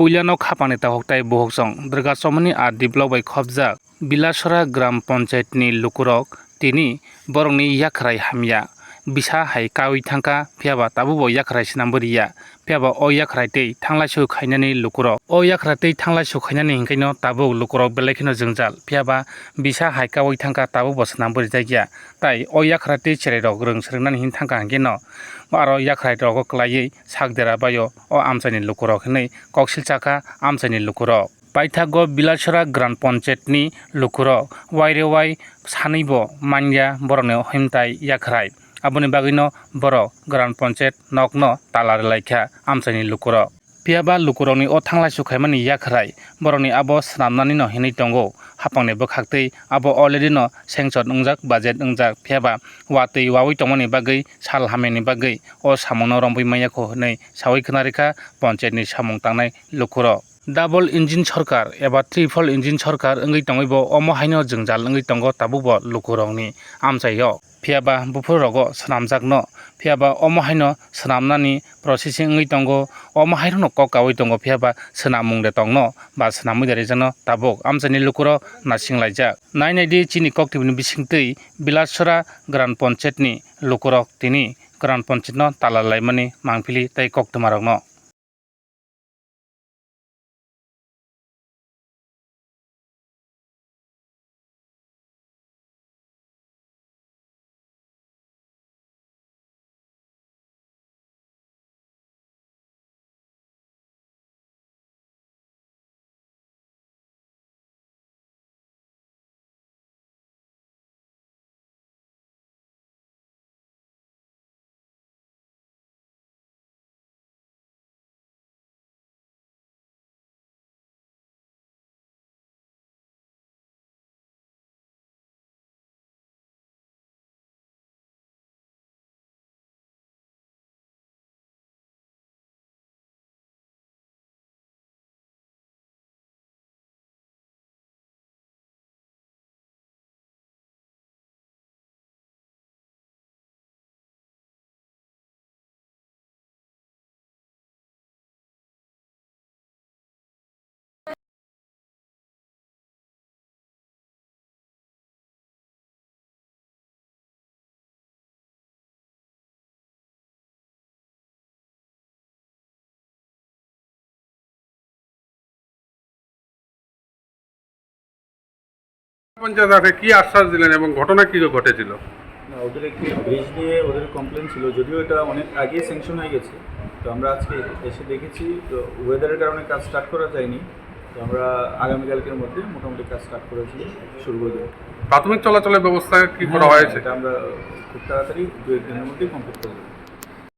Puilano khapani tahoktai bohoksong Durgasomani a develop by khobjak Bilasora Gram Panchayat ni lukurok tini borongni yakrai hamya bisa hai kawi thangka phiaba tabubo yakrai sinamboriya phiaba o yakrai tei thanglaisu khainani lukurok o yakrai tei thanglaisu khainani hingkaino tabuk lukurok belekhino jongjal phiaba bisa hai kawi thangka tabubo sinambori jaigya tai o yakrai tei chererok rung sringnani hin thangka hingkeno aro yakrai rok klaiui sakdera bayo o amchaini lukurok hinui koksilchaka amchaini lukurok Paithago Bilasora Grand Panchayat ni lukurok wairewai sanaibo manya borokni himtai yakrai aboni bagino borok Grand Panchayat nokno talar laikha amchaini lukurok piaba lukurokni o thanglaisu khaimani yakrai borokni abo swnamnani no hinui tongo hapangni bwkhaktui abo already no sengchot ungjak budget ungjak piaba watui wawi tongmani bagui sal hameni bagui o samungno rombui maiyako hinui sawi khwnarikha panchayat ni samung tangnai lukurok Double engine sarkar eba triple engine sarkar wngui tongaibo omo haino jongjal wngui tongo tabubo lukurokni amchaio phiaba buphurogo swnamjakno phiaba omo haino swnamnani processing wngui tongo omo haino kokawi tongo phiaba swnamungde tongno ba swnamui rejakno tabuk amchaini lukurok nasinglaijaak nainaidi chini koktibni bisingtui Bilasora Grand Panchayat ni lukurok tini Grand Panchayat no talalaimani mangpili tei koktwmarokno panchayat কি আশ্বাস দিলেন এবং ঘটনা কি ঘটেছিল? না, ওদের একটি ব্রিজ নিয়ে ওদের কমপ্লেন ছিল, যদিও এটা অনেক আগে স্যাংশন হয়ে গেছে। তো আমরা আজকে এসে দেখেছি, তো ওয়েদারের কারণে কাজ স্টার্ট করা যায়নি। তো আমরা আগামীকালকের মধ্যে মোটামুটি কাজ স্টার্ট করেছি, শুরু করে দেবো। প্রাথমিক চলাচলের ব্যবস্থা কি করা হয়েছে? এটা আমরা খুব তাড়াতাড়ি 2-1 দিনের মধ্যেই কমপ্লিট করে দেবো।